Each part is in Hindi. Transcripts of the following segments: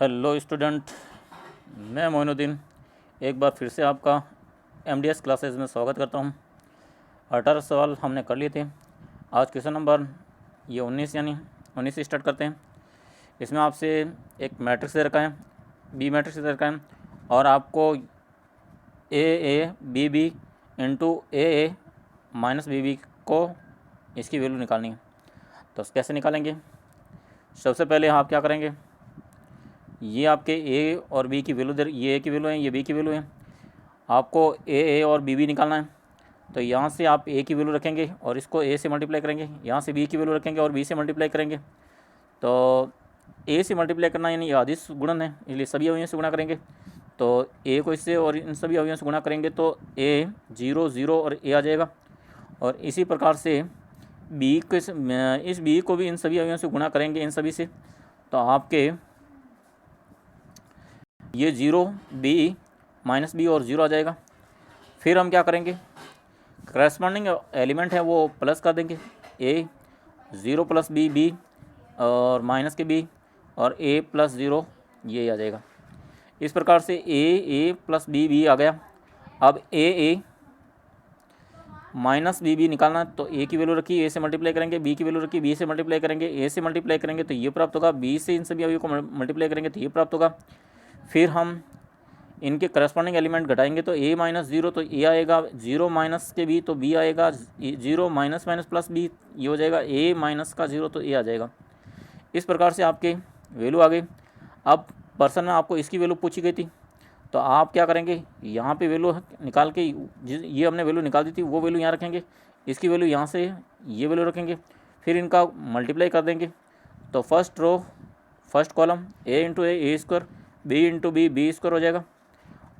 हेलो स्टूडेंट, मैं मोइनुद्दीन एक बार फिर से आपका एमडीएस क्लासेस में स्वागत करता हूं। 18 सवाल हमने कर लिए थे। आज क्वेश्चन नंबर ये 19 यानी 19 से स्टार्ट करते हैं। इसमें आपसे एक मैट्रिक्स दे रखा है, बी मैट्रिक्स दे रखा है और आपको A B B into A minus B B को इसकी वैल्यू निकालनी है। तो कैसे निकालेंगे? सबसे पहले आप क्या करेंगे, ये आपके ए और बी की वैल्यू ये ए की वैल्यू है, ये बी की वैल्यू है। आपको ए और बी बी निकालना है। तो यहाँ से आप ए की वैल्यू रखेंगे और इसको ए से मल्टीप्लाई करेंगे, यहाँ से बी की वैल्यू रखेंगे और बी से मल्टीप्लाई करेंगे। तो ए से मल्टीप्लाई करना यानी आदिश गुणन है, इसलिए सभी अवयवों से गुणा करेंगे। तो ए को इससे और इन सभी अवयवों से गुणा करेंगे तो ए 0 0 और ए आ जाएगा। और इसी प्रकार से बी को इस बी को भी इन सभी अवयवों से गुणा करेंगे, इन सभी से। तो आपके ये 0 बी माइनस बी और 0 आ जाएगा। फिर हम क्या करेंगे, करस्पॉन्डिंग एलिमेंट है वो प्लस कर देंगे। ए 0 प्लस बी बी और माइनस के बी और ए प्लस 0 ये आ जाएगा। इस प्रकार से ए प्लस बी बी आ गया। अब ए माइनस बी बी निकालना है। तो ए की वैल्यू रखी, ए से मल्टीप्लाई करेंगे, बी की वैल्यू रखी, बी से मल्टीप्लाई करेंगे, ए से मल्टीप्लाई करेंगे तो ये प्राप्त होगा, बी से इन सभी अवयवों को मल्टीप्लाई करेंगे तो ये प्राप्त होगा। फिर हम इनके करस्पॉन्डिंग एलिमेंट घटाएंगे तो ए माइनस 0 तो ए आएगा, 0 माइनस के बी तो बी आएगा, 0 माइनस माइनस प्लस बी ये हो जाएगा, ए माइनस का 0 तो ए आ जाएगा। इस प्रकार से आपके वैल्यू आ गई। अब पर्सन में आपको इसकी वैल्यू पूछी गई थी तो आप क्या करेंगे, यहाँ पे वैल्यू निकाल के ये हमने वैल्यू निकाल दी थी वो वैल्यू यहाँ रखेंगे, इसकी वैल्यू यहाँ से ये वैल्यू रखेंगे, फिर इनका मल्टीप्लाई कर देंगे। तो first row first column A into A square, B into B B square हो जाएगा।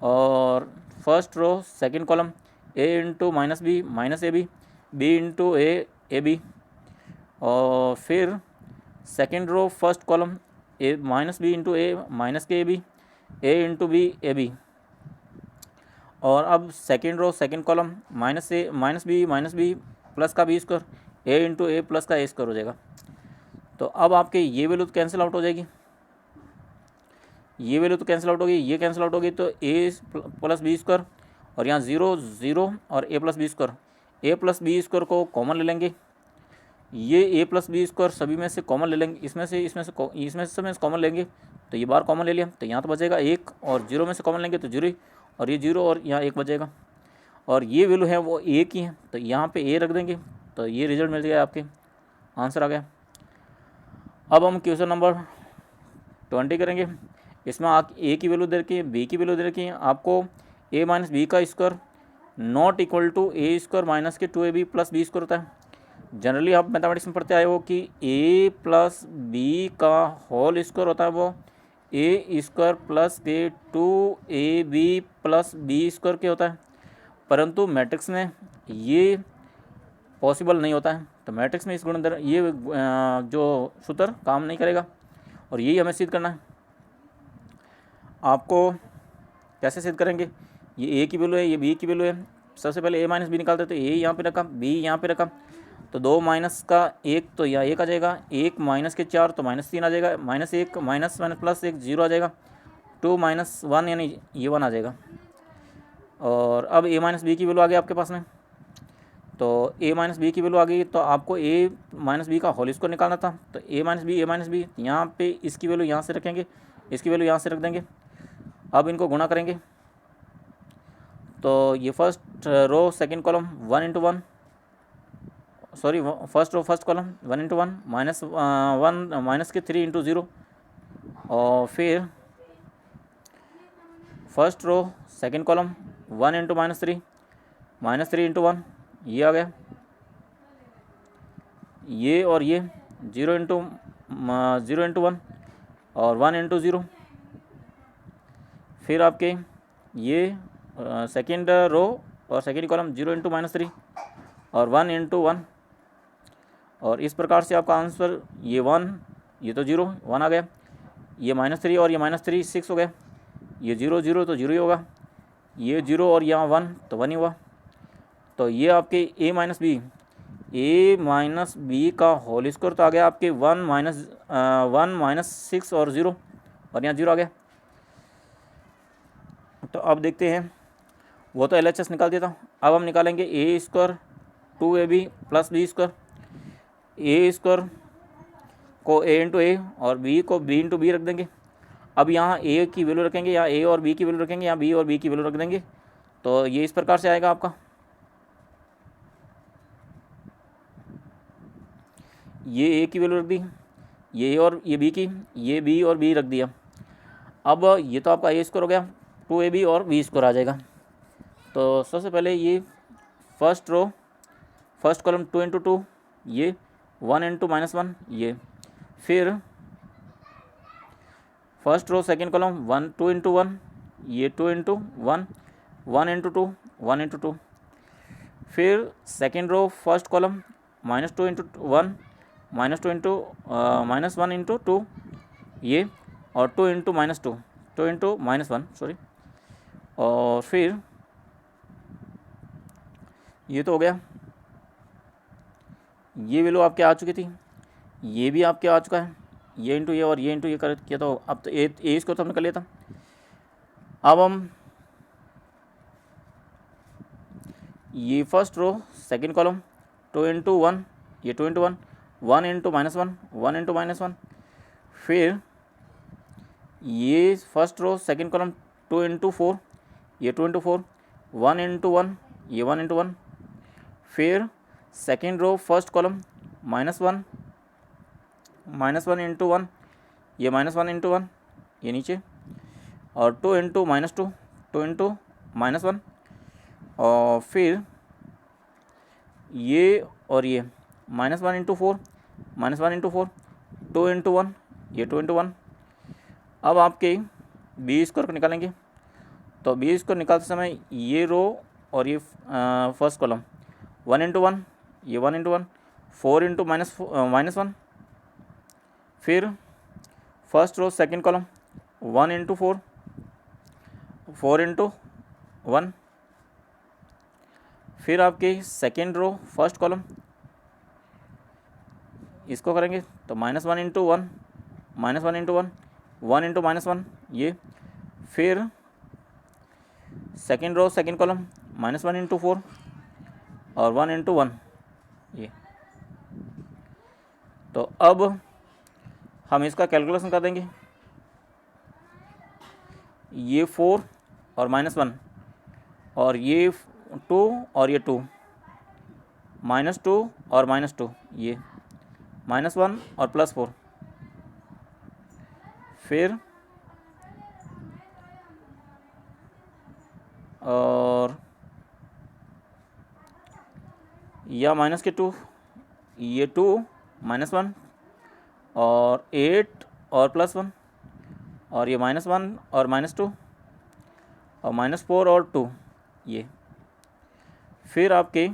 और first row second column A into minus B minus A B, B into A B. और फिर second row first column A minus B into A minus के A B, A into B A B. और अब second row second column minus B plus का B square, A into A plus का ए स्क्वायर हो जाएगा। तो अब आपके ये वैल्यू तो कैंसिल आउट हो जाएगी, ये वैल्यू तो कैंसिल आउट होगी, ये कैंसिल आउट होगी। तो ए प्लस बी स्क्वायर और यहाँ 0 0 और ए प्लस बी स्क्वायर, ए प्लस बी स्क्वायर को कॉमन ले लेंगे। ये ए प्लस बी स्क्वायर सभी में से कॉमन ले लेंगे, इसमें से सब में से कॉमन लेंगे तो ये बार कॉमन ले लिया तो यहाँ तो बचेगा 1 और 0 में से कॉमन लेंगे तो 0 और ये 0 और यहाँ 1 बचेगा। और ये वैल्यू है वो ए की है तो यहाँ पे ए रख देंगे तो ये रिजल्ट मिल गया, आपके आंसर आ गया। अब हम क्वेश्चन नंबर 20 करेंगे। इसमें आप ए की वैल्यू दे रखी है, बी की वैल्यू दे रखी है, आपको ए माइनस बी का square not equal to A square minus के 2ab प्लस बी स्क्वायर होता है। जनरली आप मैथमेटिक्स में पढ़ते आए हो कि ए प्लस बी का होल स्क्वायर होता है वो ए स्क्वायर प्लस के 2ab प्लस बी स्क्वायर के होता है, परंतु मैट्रिक्स में ये पॉसिबल नहीं होता है। तो मैट्रिक्स में इस गुणधर्म ये जो सूत्र काम नहीं करेगा और यही हमें सिद्ध करना है। आपको कैसे सिद्ध करेंगे, ये ए की वैल्यू है, ये बी की वैल्यू है। सबसे पहले ए माइनस बी निकालते तो ए यहाँ पे रखा, बी यहाँ पे रखा, तो 2 माइनस का 1 तो यहाँ 1 आ जाएगा, 1 माइनस के 4 तो -3 आ जाएगा, -1 माइनस प्लस 1 0 आ जाएगा, 2 माइनस 1 यानी ये 1 आ जाएगा। और अब ए माइनस बी की वैल्यू आ गई आपके पास में। तो ए माइनस बी की वैल्यू आ गई तो आपको ए माइनस बी का होल स्क्वायर निकालना था। तो ए माइनस बी यहाँ पे इसकी वैल्यू यहाँ से रखेंगे, इसकी वैल्यू यहाँ से रख देंगे। अब इनको गुणा करेंगे तो ये first row second column 1 into 1 sorry first row first column 1 into 1 1 minus के 3 इंटू 0। और फिर first row second column 1 into -3 into 1 ये आ गया, ये और ये 0 इंटू 1 और 1 इंटू 0। फिर आपके ये सेकेंड रो और सेकेंड कॉलम 0 इंटू -3 और 1 इंटू 1। और इस प्रकार से आपका आंसर ये 1 ये तो 0 1 आ गया, ये -3 और ये -3 6 हो गया, ये 0 0 तो 0 ही होगा, ये 0 और यहाँ 1 तो 1 ही हुआ। तो ये आपके ए माइनस बी का होल स्क्वायर तो आ गया आपके 1 माइनस 6 और 0 और यहाँ 0 आ गया। तो अब देखते हैं, वो तो LHS निकाल दिया था, अब हम निकालेंगे a square 2ab plus b square. A square को a इंटू ए और b को b इंटू बी रख देंगे। अब यहाँ a की वैल्यू रखेंगे, यहाँ a और b की वैल्यू रखेंगे, यहाँ b और b की वैल्यू रख देंगे। तो ये इस प्रकार से आएगा आपका, ये a की वैल्यू रख दी, ये और ये b की, ये b और b रख दिया। अब ये तो आपका a स्क्वायर हो गया 2ab और b स्क्वायर आ जाएगा। तो सबसे पहले ये first row first column 2 into 2, ये 1 इंटू -1, ये फिर first row second column 1 2 into 1, ये 2 इंटू 1, 1 इंटू 2, 1 इंटू 2, फिर second row first column -2 into 1, -2 into -1 into 2, ये और 2 इंटू -2, 2 इंटू -1 सॉरी, और फिर ये तो हो गया, ये वैल्यू आपके आ चुकी थी, ये भी आपके आ चुका है, ये इंटू ये और ये इंटू ये कर किया। तो अब तो ए इसको तो हमने कर लिया था। अब हम ये first row second column 2 into 1, ये 2 इंटू 1, 1 इंटू -1, 1 इंटू -1, फिर ये first row second column 2 into 4, ये 2 इंटू 4, 1 इंटू 1, ये 1 इंटू 1, फिर second row first column -1, -1 into 1, ये -1 इंटू 1, ये नीचे, और 2 इंटू -2, 2 इंटू -1, और फिर ये और ये -1 इंटू 4, -1 इंटू 4, 2 इंटू 1, ये 2 इंटू 1। अब आपके बी स्क्वायर को निकालेंगे। तो बी स्क्वायर निकालते समय ये रो और ये फर्स्ट कॉलम 1 इंटू 1, ये 1 इंटू 1, 4 इंटू -1, फिर first row second column 1 into 4, 4 into 1, फिर आपके सेकेंड रो फर्स्ट कॉलम इसको करेंगे तो -1 इंटू 1, -1 इंटू 1, 1 इंटू -1, ये फिर second row second column -1 into 4 और 1 इंटू 1, ये। तो अब हम इसका कैलकुलेशन कर देंगे। ये 4 और -1 और ये 2 और ये 2, -2 और -2, ये -1 और +4, फिर और या -2, ये 2 -1 और 8 और +1, और ये -1 और -2 और -4 और 2, ये फिर आपके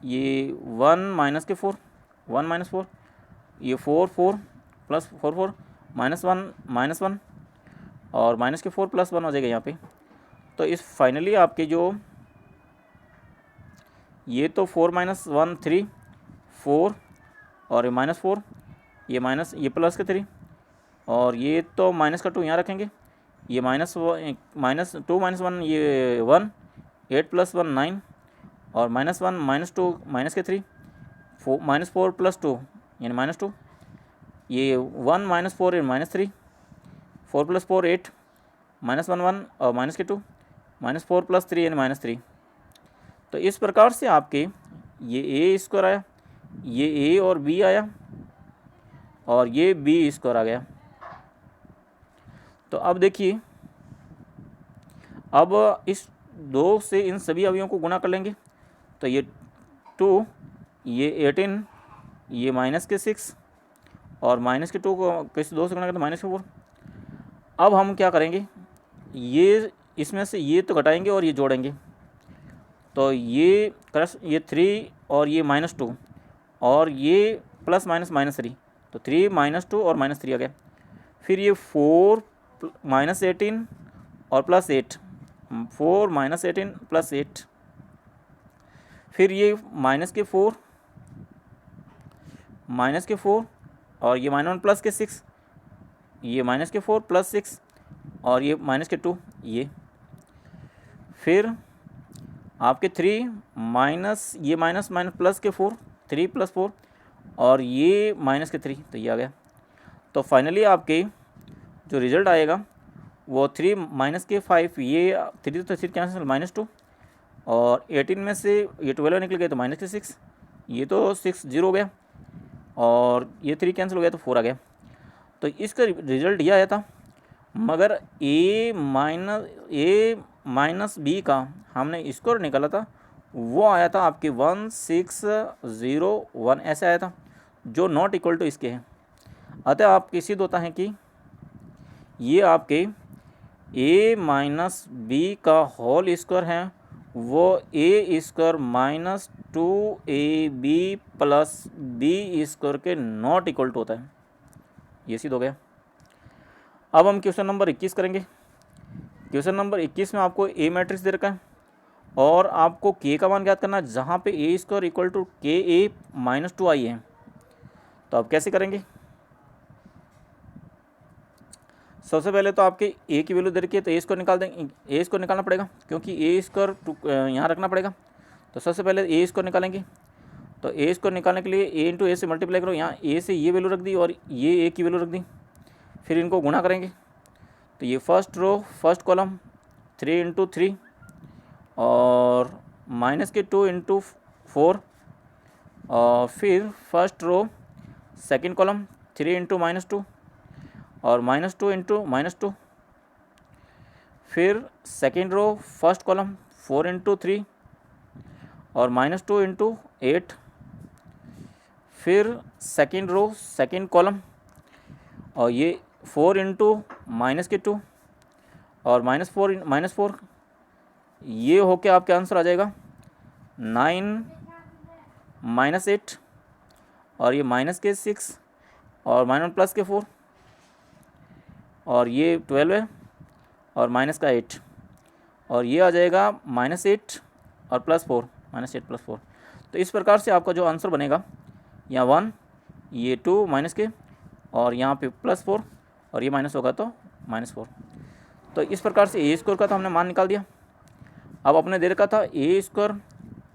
ये 1 - 4, 1 - 4, ये 4 4 प्लस 4 4 -1 और -4 +1 हो जाएगा यहाँ पे। तो इस फाइनली आपके जो ये तो 4 - 1 3, 4 और ये -4, ये माइनस ये +3, और ये तो -2 यहाँ रखेंगे, ये -2 -1 ये 1, 8 + 1 9, और -1 -2 -3, -4 + 2 यानी -2, ये 1 -4 ये -3, 4 + 4 8, -1 1 और -2, -4 + 3 यानी -3। तो इस प्रकार से आपके ये ए स्क्वायर आया, ये ए और बी आया, और ये बी स्क्वायर आ गया। तो अब देखिए, अब इस 2 से इन सभी अवयवों को गुणा कर लेंगे। तो ये 2, ये 18, ये -6 और -2 को किसी 2 से गुणा करें तो -4। अब हम क्या करेंगे, ये इसमें से ये तो घटाएंगे और ये जोड़ेंगे। तो ये 3 और ये -2 और ये +- -3, तो 3 -2 और -3 आ गया। फिर ये 4 -18 और प्लस 8, 4 माइनस 18 प्लस 8, फिर ये माइनस के 4 और ये -1 प्लस के 6, ये माइनस के 4 प्लस 6 और ये माइनस के 2, ये फिर आपके 3 माइनस ये माइनस माइनस प्लस के 4, 3 प्लस 4 और ये माइनस के 3, तो ये आ गया। तो फाइनली आपके जो रिज़ल्ट आएगा वो 3 माइनस के 5, ये 3 तो 3 कैंसिल, -2 और 18 में से ये 12 निकल गया तो माइनस के 6, ये तो 6 0 हो गया और ये 3 कैंसिल हो गया तो 4 आ गया। तो इसका रिज़ल्ट ये आया था, मगर a माइनस बी का हमने स्कोर निकाला था वो आया था आपके 1601 ऐसे आया था, जो नॉट इक्वल टू इसके हैं। अतः आपकी सिद्ध होता है कि ये आपके a माइनस बी का होल स्क्वायर है वो a square minus 2ab plus b square के नॉट इक्वल टू होता है। ये सिद्ध हो गया। अब हम क्वेश्चन नंबर 21 करेंगे। क्वेश्चन नंबर 21 में आपको ए मैट्रिक्स दे रखा है और आपको के का मान ज्ञात करना है, जहाँ पे ए स्क्वायर इक्वल टू के ए माइनस 2i है। तो आप कैसे करेंगे? सबसे पहले तो आपके ए की वैल्यू दे रखी है तो ए स्क्वायर निकाल देंगे, ए स्क्वायर निकालना पड़ेगा क्योंकि ए स्क्वायर यहाँ रखना पड़ेगा। तो सबसे पहले ए स्क्वायर निकालेंगे। तो ए स्क्वायर निकालने के लिए ए इंटू ए से मल्टीप्लाई करो, यहाँ ए से ये वैल्यू रख दी और ये ए की वैल्यू रख दी, फिर इनको गुणा करेंगे। तो ये first row first column 3 into 3 और माइनस के 2 इंटू 4 और फिर first row second column 3 into -2 और -2 इंटू -2, फिर second row first column 4 into 3 और -2 इंटू 8, फिर सेकेंड रो सेकेंड कॉलम और ये 4 इंटू -2 और -4, ये होके आपके आंसर आ जाएगा 9 -8 और ये माइनस के 6 और -1 प्लस के 4 और ये 12 है और माइनस का 8 और ये आ जाएगा -8 और +4, -8 +4। तो इस प्रकार से आपका जो आंसर बनेगा, यहाँ 1, ये 2 माइनस के और यहाँ पे +4 और ये माइनस होगा तो -4। तो इस प्रकार से ए स्क्वायर का तो हमने मान निकाल दिया। अब अपने दे रखा था ए स्क्वायर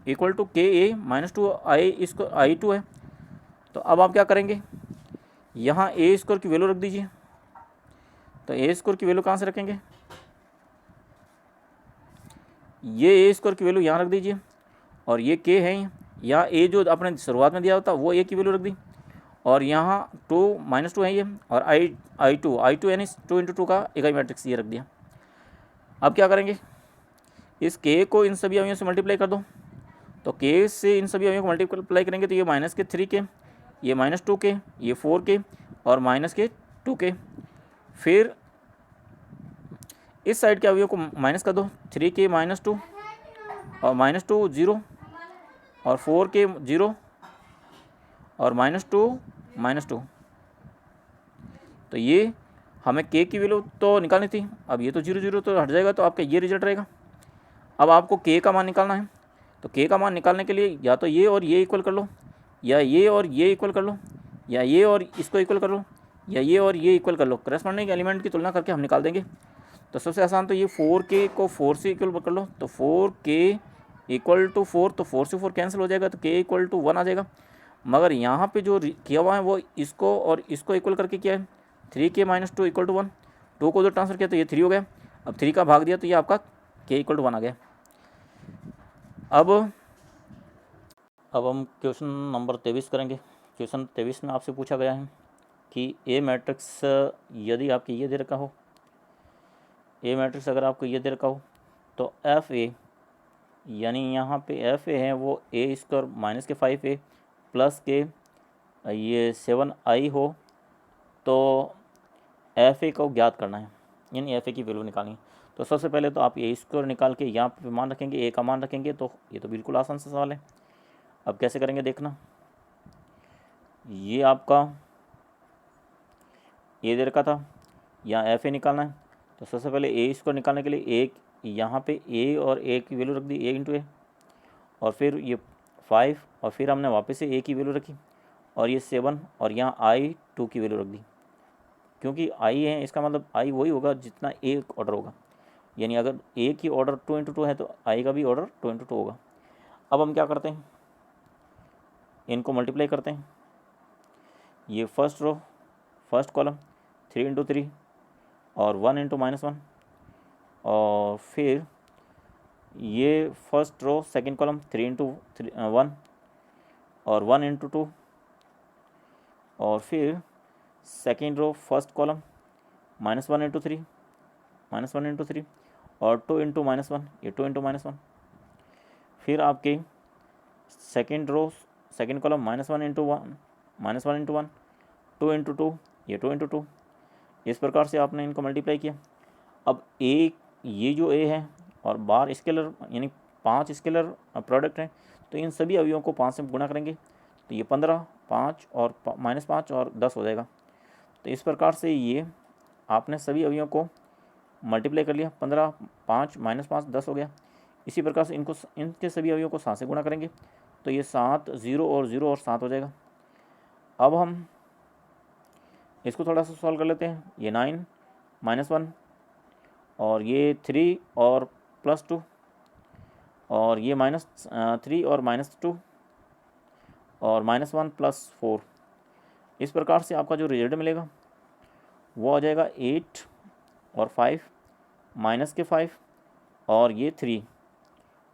इक्वल टू के ए माइनस 2i2 है। तो अब आप क्या करेंगे, यहाँ ए स्क्वायर की वैल्यू रख दीजिए। तो ए स्क्वायर की वैल्यू कहाँ से रखेंगे, ये ए स्क्वायर की वैल्यू यहाँ रख दीजिए और ये के है, यहाँ ए जो आपने शुरुआत में दिया होता वो ए की वैल्यू रख दी और यहाँ 2 -2 है ये और i2 यानी 2 इंटू 2 का इकाई मैट्रिक्स ये रख दिया। अब क्या करेंगे, इस के को इन सभी अवयवों से मल्टीप्लाई कर दो। तो के से इन सभी अवयवों को मल्टीप्लाई करेंगे तो ये माइनस के 3 के, ये -2 के, ये 4 के और माइनस के 2 के। फिर इस साइड के अवयवों को माइनस कर दो, 3 के -2 और -2 0 और 4 के 0 और -2 तो ये हमें के की वैल्यू तो निकालनी थी। अब ये तो 0 0 तो हट जाएगा तो आपका ये रिजल्ट रहेगा। अब आपको के का मान निकालना है। तो के का मान निकालने के लिए या तो ये और ये इक्वल कर लो, या ये और ये इक्वल कर लो, या ये और इसको इक्वल कर लो, या ये और ये इक्वल कर लो। करस्पॉन्डिंग एलिमेंट की तुलना करके हम निकाल देंगे। तो सबसे आसान तो ये 4k को 4 से इक्वल कर लो। तो 4k इक्वल टू 4, तो 4 से 4 कैंसिल हो जाएगा तो k इक्वल टू 1 आ जाएगा। मगर यहाँ पे जो किया हुआ है वो इसको और इसको इक्वल करके किया है, 3k - 2 इक्वल टू 1। 2 को जो ट्रांसफर किया तो ये 3 हो गया। अब 3 का भाग दिया तो ये आपका k इक्वल टू 1 आ गया। अब हम क्वेश्चन नंबर 23 करेंगे। क्वेश्चन 23 में आपसे पूछा गया है कि ए मैट्रिक्स यदि आपके ये दे रखा हो, ए मैट्रिक्स अगर आपको ये दे रखा हो तो एफ ए, यानी यहाँ पे एफ ए है वो ए स्क्वायर माइनस के 5a प्लस के ये 7i हो, तो एफ ए को ज्ञात करना है, यानी एफ ए की वैल्यू निकालनी है। तो सबसे पहले तो आप ए स्क्वायर निकाल के यहाँ पे मान रखेंगे, ए का मान रखेंगे, तो ये तो बिल्कुल आसान सा सवाल है। अब कैसे करेंगे देखना, ये आपका ये दे रखा था, यहाँ एफ ए निकालना है। तो सबसे पहले ए स्क्वायर निकालने के लिए एक यहाँ पे ए और ए की वैल्यू रख दी, ए इंटू ए, और फिर ये 5 और फिर हमने वापस से ए की वैल्यू रखी और ये 7 और यहाँ आई 2 की वैल्यू रख दी। क्योंकि आई है इसका मतलब आई वही होगा जितना ए ऑर्डर होगा, यानी अगर ए की ऑर्डर 2 इंटू 2 है तो आई का भी ऑर्डर 2 इंटू 2 होगा। अब हम क्या करते हैं, इनको मल्टीप्लाई करते हैं। ये first row first column 3 into 3 और 1 इंटू -1, और फिर ये first row second column 3 into 1 और 1 इंटू 2, और फिर second row first column -1 into 3 -1 into 3 और 2 इंटू -1, ये 2 इंटू -1, फिर आपके second row second column -1 into 1 -1 into 1, 2 into 2, ये 2 इंटू 2। इस प्रकार से आपने इनको मल्टीप्लाई किया। अब ए, ये जो ए है और बार स्केलर यानी 5 स्केलर प्रोडक्ट हैं, तो इन सभी अवयवों को 5 से गुणा करेंगे तो ये 15, 5 और -5 और 10 हो जाएगा। तो इस प्रकार से ये आपने सभी अवयवों को मल्टीप्लाई कर लिया, 15, 5, -5, 10 हो गया। इसी प्रकार से इनके सभी अवयवों को 7 से गुणा करेंगे तो ये 7, 0 और 0 और 7 हो जाएगा। अब हम इसको थोड़ा सा सॉल्व कर लेते हैं। ये 9, -1 और ये 3 और +2 और ये -3 और -2 और -1 + 4। इस प्रकार से आपका जो रिजल्ट मिलेगा वो आ जाएगा 8 और 5 -5 और ये 3।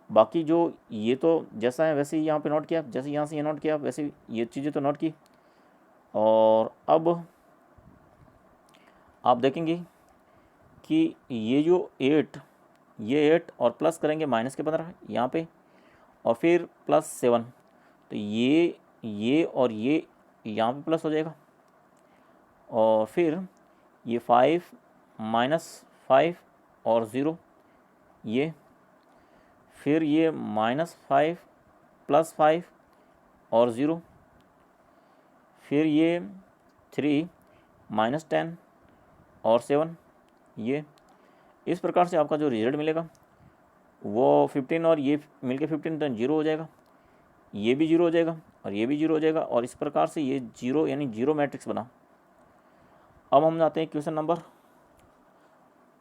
बाकी जो ये तो जैसा है वैसे ही यहाँ पे नोट किया, जैसे यहाँ से ये नोट किया वैसे ये चीज़ें तो नोट की। और अब आप देखेंगे कि ये जो 8, ये 8 और प्लस करेंगे -15 यहाँ पे और फिर +7, तो ये और ये यहाँ पे प्लस हो जाएगा, और फिर ये 5 -5 और 0 ये, फिर ये -5 +5 और 0, फिर ये 3 -10 और 7 ये। इस प्रकार से आपका जो रिजल्ट मिलेगा वो 15 और ये मिलके 15 तो 0 हो जाएगा, ये भी 0 हो जाएगा और ये भी 0 हो जाएगा, और इस प्रकार से ये 0 यानी 0 मैट्रिक्स बना। अब हम जाते हैं क्वेश्चन नंबर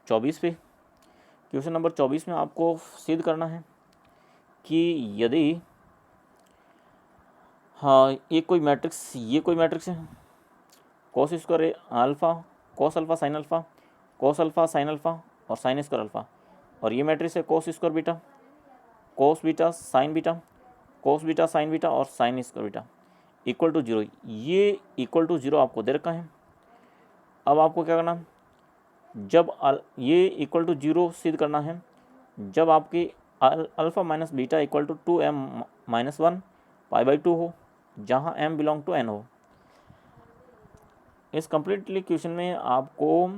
24 पे। क्वेश्चन नंबर 24 में आपको सिद्ध करना है कि यदि हाँ ये कोई मैट्रिक्स है, cos square alpha, cos alpha sine alpha, cos alpha sine alpha और साइन स्क्वायर अल्फ़ा, और ये मैट्रिक्स है cos square beta, cos beta sine beta, cos beta sine beta और sine square beta equal to 0। ये इक्वल टू 0 आपको दे रखा है। अब आपको क्या करना, जब ये इक्वल टू 0 सिद्ध करना है जब आपकी alpha minus beta equal to 2m - 1 π/2 हो, जहाँ m बिलोंग टू n हो। इस कम्प्लीटली क्वेश्चन में आपको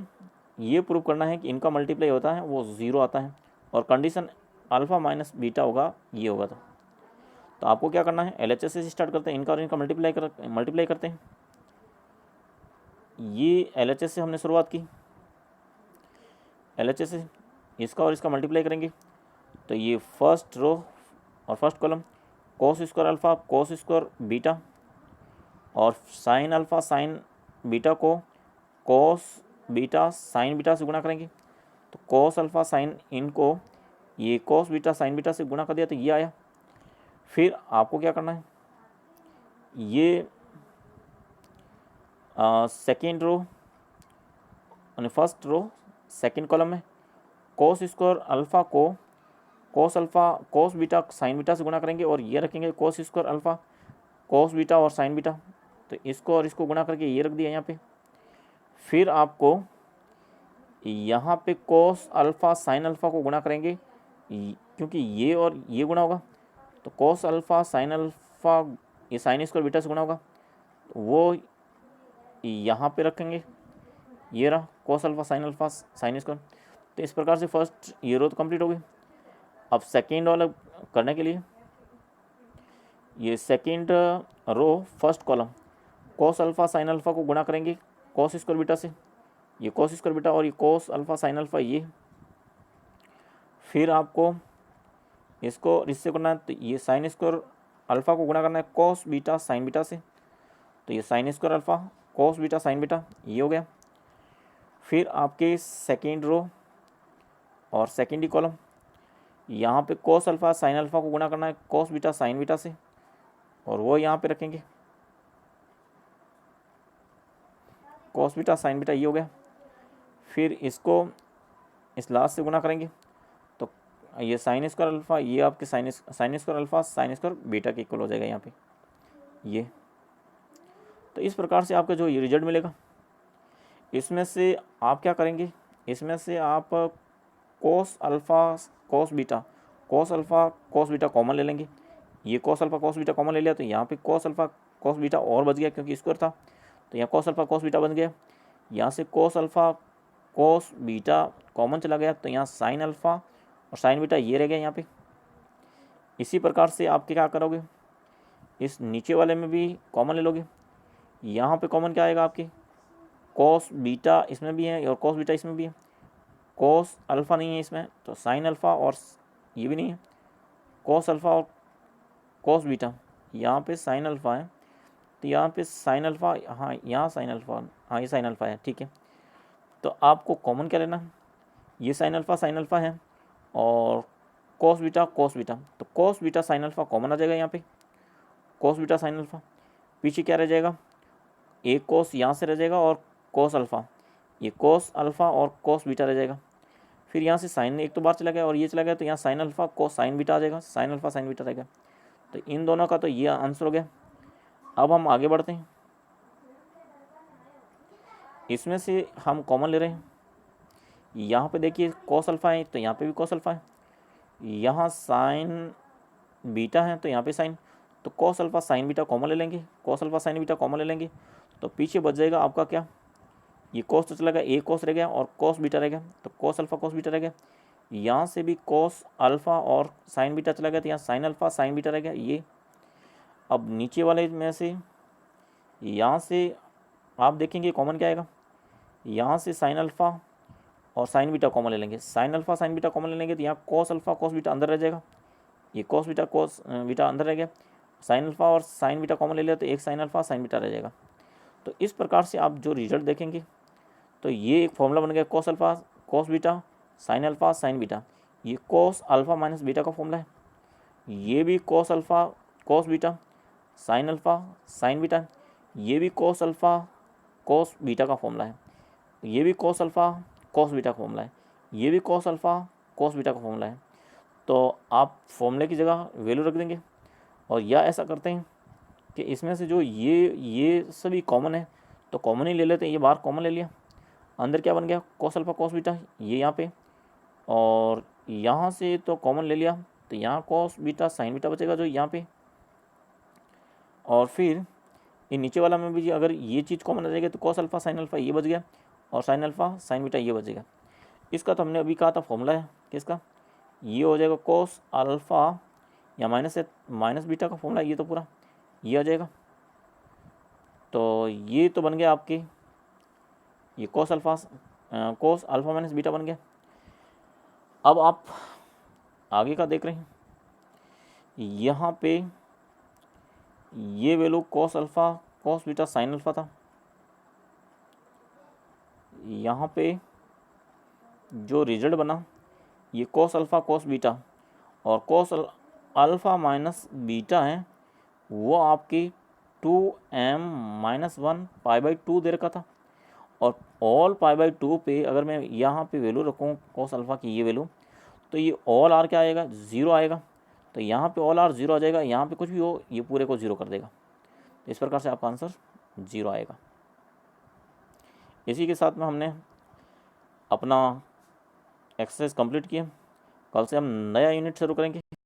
ये प्रूव करना है कि इनका मल्टीप्लाई होता है वो 0 आता है, और कंडीशन अल्फ़ा माइनस बीटा होगा ये होगा। तो आपको क्या करना है, LHS से स्टार्ट करते हैं, इनका और इनका मल्टीप्लाई करते हैं। ये LHS से हमने शुरुआत की, LHS से इसका और इसका मल्टीप्लाई करेंगे तो ये फर्स्ट रो और first column cos square alpha cos square beta, और साइन अल्फ़ा साइन बीटा को कॉस बीटा साइन बीटा से गुणा करेंगे तो कॉस अल्फ़ा साइन इनको ये कॉस बीटा साइन बीटा से गुणा कर दिया तो ये आया। फिर आपको क्या करना है, ये सेकेंड रो यानी फर्स्ट रो सेकेंड कॉलम में कॉस स्क्वायर अल्फ़ा को cos alpha cos beta sine beta से गुणा करेंगे, और ये रखेंगे cos square alpha cos beta और साइन बीटा, तो इसको और इसको गुणा करके ये रख दिया यहाँ पे। फिर आपको यहाँ पे कॉस अल्फ़ा साइन अल्फ़ा को गुणा करेंगे क्योंकि ये और ये गुणा होगा, तो कॉस अल्फ़ा साइन अल्फ़ा ये साइन स्क्वायर बीटा से गुणा होगा, तो वो यहाँ पे रखेंगे, ये रहा cos alpha sine alpha sine square. तो इस प्रकार से फर्स्ट ये रो तो कंप्लीट हो गई। अब सेकेंड वाला करने के लिए ये second row first column cos alpha sine alpha को गुणा करेंगे कॉस स्क्वायर बीटा से, ये कॉस स्क्वायर बीटा और ये कॉस अल्फ़ा साइन अल्फ़ा ये। फिर आपको इसको इससे करना है, तो ये साइन स्क्वायर अल्फ़ा को गुणा करना है कॉस बीटा साइन बीटा से, तो ये sign square alpha cos beta sine beta ये हो गया। फिर आपके सेकेंड रो और सेकेंड ही कॉलम, यहाँ पे कॉस अल्फ़ा साइन अल्फ़ा को गुणा करना है कॉस बीटा साइन बीटा से, और वो यहाँ पे रखेंगे कॉस बीटा साइन बीटा ये हो गया। फिर इसको इस लास्ट से गुणा करेंगे, तो ये साइन स्क्वायर अल्फ़ा ये आपके sign square alpha sine square beta के इक्वल हो जाएगा यहाँ पे ये। तो इस प्रकार से आपका जो ये रिजल्ट मिलेगा, इसमें से आप क्या करेंगे, इसमें से आप cos alpha cos beta cos alpha cos beta common ले लेंगे। ये cos alpha cos beta common ले लिया, तो यहाँ पे कोस अल्फ़ा कोस बीटा और बच गया क्योंकि स्क्वायर था, तो यहाँ कोस अल्फ़ा कोस बीटा बन गया। यहाँ से cos alpha cos beta common चला गया, तो यहाँ साइन अल्फ़ा और साइन बीटा ये रह गया यहाँ पे। इसी प्रकार से आपके क्या करोगे, इस नीचे वाले में भी कॉमन ले लोगे। यहाँ पे कॉमन क्या आएगा आपके, कोस बीटा इसमें भी है और कोस बीटा इसमें भी है। कोस अल्फ़ा नहीं है इसमें, तो साइन अल्फ़ा और ये भी नहीं है। कोस अल्फ़ा और कोस बीटा, यहाँ पे साइन अल्फ़ा है, तो यहाँ पे साइन अल्फ़ा, हाँ यहाँ साइन अल्फ़ा, हाँ ये साइन अल्फ़ा है, ठीक है। तो आपको कॉमन क्या लेना है, ये साइन अल्फ़ा है और कोस बीटा, तो cos beta sine alpha common आ जाएगा यहाँ पे, कोस बीटा साइन अल्फ़ा। पीछे क्या रह जाएगा, एक कोस यहाँ से रह जाएगा और कोस अल्फ़ा, ये कोस अल्फ़ा और कोस बीटा रह जाएगा। फिर यहाँ से साइन एक तो बार चला गया और ये चला गया, तो यहाँ sine alpha cos sine beta आ जाएगा, साइन अल्फ़ा साइन बीटा रहेगा। तो इन दोनों का तो ये आंसर हो गया। अब हम आगे बढ़ते हैं, इसमें से हम कॉमन ले रहे हैं। यहाँ पे देखिए कोस अल्फ़ा है, तो यहाँ पे भी कोस अल्फ़ा है। यहाँ साइन बीटा है, तो यहाँ पे साइन, तो cos alpha sine beta common ले लेंगे, cos alpha sine beta common ले लेंगे, तो पीछे बच जाएगा आपका क्या, ये कोस तो चला गया, एक कोस रह गया और कोस बीटा रह गया, तो कोस अल्फ़ा कोस बीटा रह गया। यहाँ से भी कोस अल्फ़ा और साइन बीटा चला गया, तो यहाँ साइन अल्फ़ा साइन बीटा रह गया ये। अब नीचे वाले में से यहाँ से आप देखेंगे कॉमन क्या आएगा, यहाँ से साइन अल्फ़ा और साइन बीटा कॉमन ले लेंगे, sine alpha sine beta common ले लेंगे, तो यहाँ कोस अल्फ़ा कोस बीटा अंदर रह जाएगा, ये कोस बीटा अंदर रह गया। साइन अल्फ़ा और साइन बीटा कॉमन ले लिया, तो एक साइन अल्फ़ा साइन बीटा रह जाएगा। तो इस प्रकार से आप जो रिजल्ट देखेंगे, तो ये एक फॉर्मूला बन गया कोस अल्फ़ा कोस beta sine alpha sine beta, ये कोस अल्फ़ा माइनस बीटा का फॉर्मूला है। ये भी कोस अल्फ़ा कोस beta sine alpha sine beta, ये भी कोस अल्फ़ा कोस बीटा का फॉर्मूला है। ये भी कोस अल्फ़ा कोस बीटा का फॉर्मूला है, ये भी कोस अल्फ़ा कोस बीटा का फॉर्मूला है। तो आप फॉर्मूले की जगह वैल्यू रख देंगे, और या ऐसा करते हैं कि इसमें से जो ये सभी कॉमन है, तो कॉमन ही ले लेते हैं। ये बाहर कॉमन ले लिया, अंदर क्या बन गया कोस अल्फ़ा कोस बीटा ये यहाँ पे, और यहाँ से तो कॉमन ले लिया, तो यहाँ कोस बीटा साइन बीटा बचेगा जो यहाँ पे। और फिर ये नीचे वाला में भी अगर ये चीज़ कॉमन आ जाएगी, तो कोस अल्फ़ा साइन अल्फ़ा ये बच गया और साइन अल्फ़ा साइन बीटा ये बचेगा। इसका तो हमने अभी कहा था फॉर्मूला है किसका, ये हो जाएगा कोस अल्फ़ा या माइनस बीटा का फॉर्मूला, ये तो पूरा ये आ जाएगा। तो ये तो बन गया आपके ये कोस अल्फ़ा माइनस बीटा बन गया। अब आप आगे का देख रहे हैं, यहाँ पे ये वैल्यू कोस अल्फ़ा कोस बीटा साइन अल्फ़ा था, यहाँ पे जो रिजल्ट बना ये कोस अल्फ़ा कोस बीटा और कोस अल्फ़ा माइनस बीटा है, वो आपकी 2m-1 π/2 दे रखा था। और ऑल π/2 पे अगर मैं यहाँ पे वैल्यू रखूँ कोस अल्फ़ा की ये वैल्यू, तो ये ऑल आर क्या आएगा, ज़ीरो आएगा। तो यहाँ पे ऑल आर ज़ीरो आ जाएगा, यहाँ पे कुछ भी हो ये पूरे को ज़ीरो कर देगा। इस प्रकार से आपका आंसर 0 आएगा। इसी के साथ में हमने अपना एक्सरसाइज कंप्लीट किया। कल से हम नया यूनिट शुरू करेंगे।